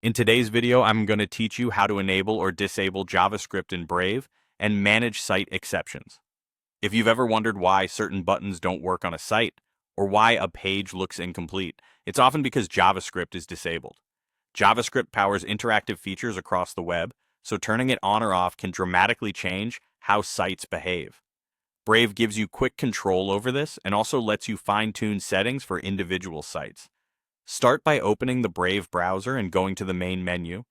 In today's video, I'm going to teach you how to enable or disable JavaScript in Brave and manage site exceptions. If you've ever wondered why certain buttons don't work on a site, or why a page looks incomplete, it's often because JavaScript is disabled. JavaScript powers interactive features across the web, so turning it on or off can dramatically change how sites behave. Brave gives you quick control over this and also lets you fine-tune settings for individual sites. Start by opening the Brave browser and going to the main menu.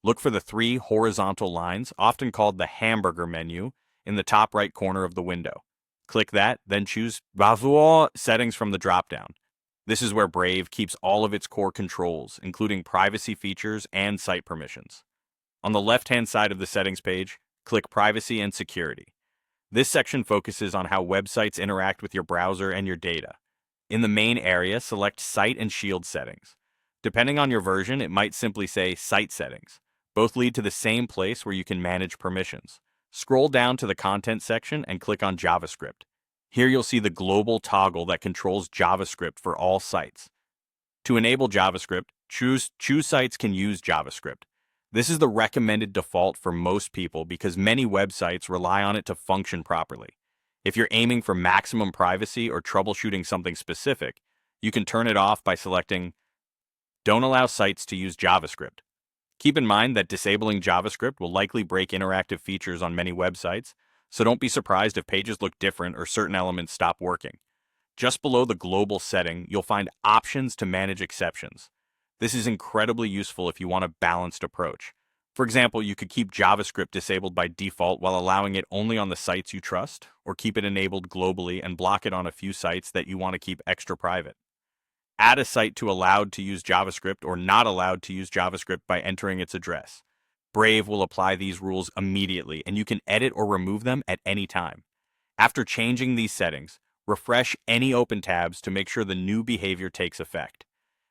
Look for the three horizontal lines, often called the hamburger menu, in the top right corner of the window. Click that, then choose Browser Settings from the dropdown. This is where Brave keeps all of its core controls, including privacy features and site permissions. On the left-hand side of the settings page, click Privacy and Security. This section focuses on how websites interact with your browser and your data. In the main area, select Site and Shield settings. Depending on your version, it might simply say Site settings. Both lead to the same place where you can manage permissions. Scroll down to the Content section and click on JavaScript. Here you'll see the global toggle that controls JavaScript for all sites. To enable JavaScript, choose Sites can use JavaScript. This is the recommended default for most people because many websites rely on it to function properly. If you're aiming for maximum privacy or troubleshooting something specific, you can turn it off by selecting Don't allow sites to use JavaScript. Keep in mind that disabling JavaScript will likely break interactive features on many websites, so don't be surprised if pages look different or certain elements stop working. Just below the global setting, you'll find options to manage exceptions. This is incredibly useful if you want a balanced approach. For example, you could keep JavaScript disabled by default while allowing it only on the sites you trust, or keep it enabled globally and block it on a few sites that you want to keep extra private. Add a site to allowed to use JavaScript or not allowed to use JavaScript by entering its address. Brave will apply these rules immediately, and you can edit or remove them at any time. After changing these settings, refresh any open tabs to make sure the new behavior takes effect.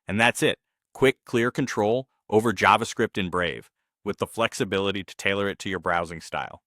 And that's it. Quick, clear control over JavaScript in Brave, with the flexibility to tailor it to your browsing style.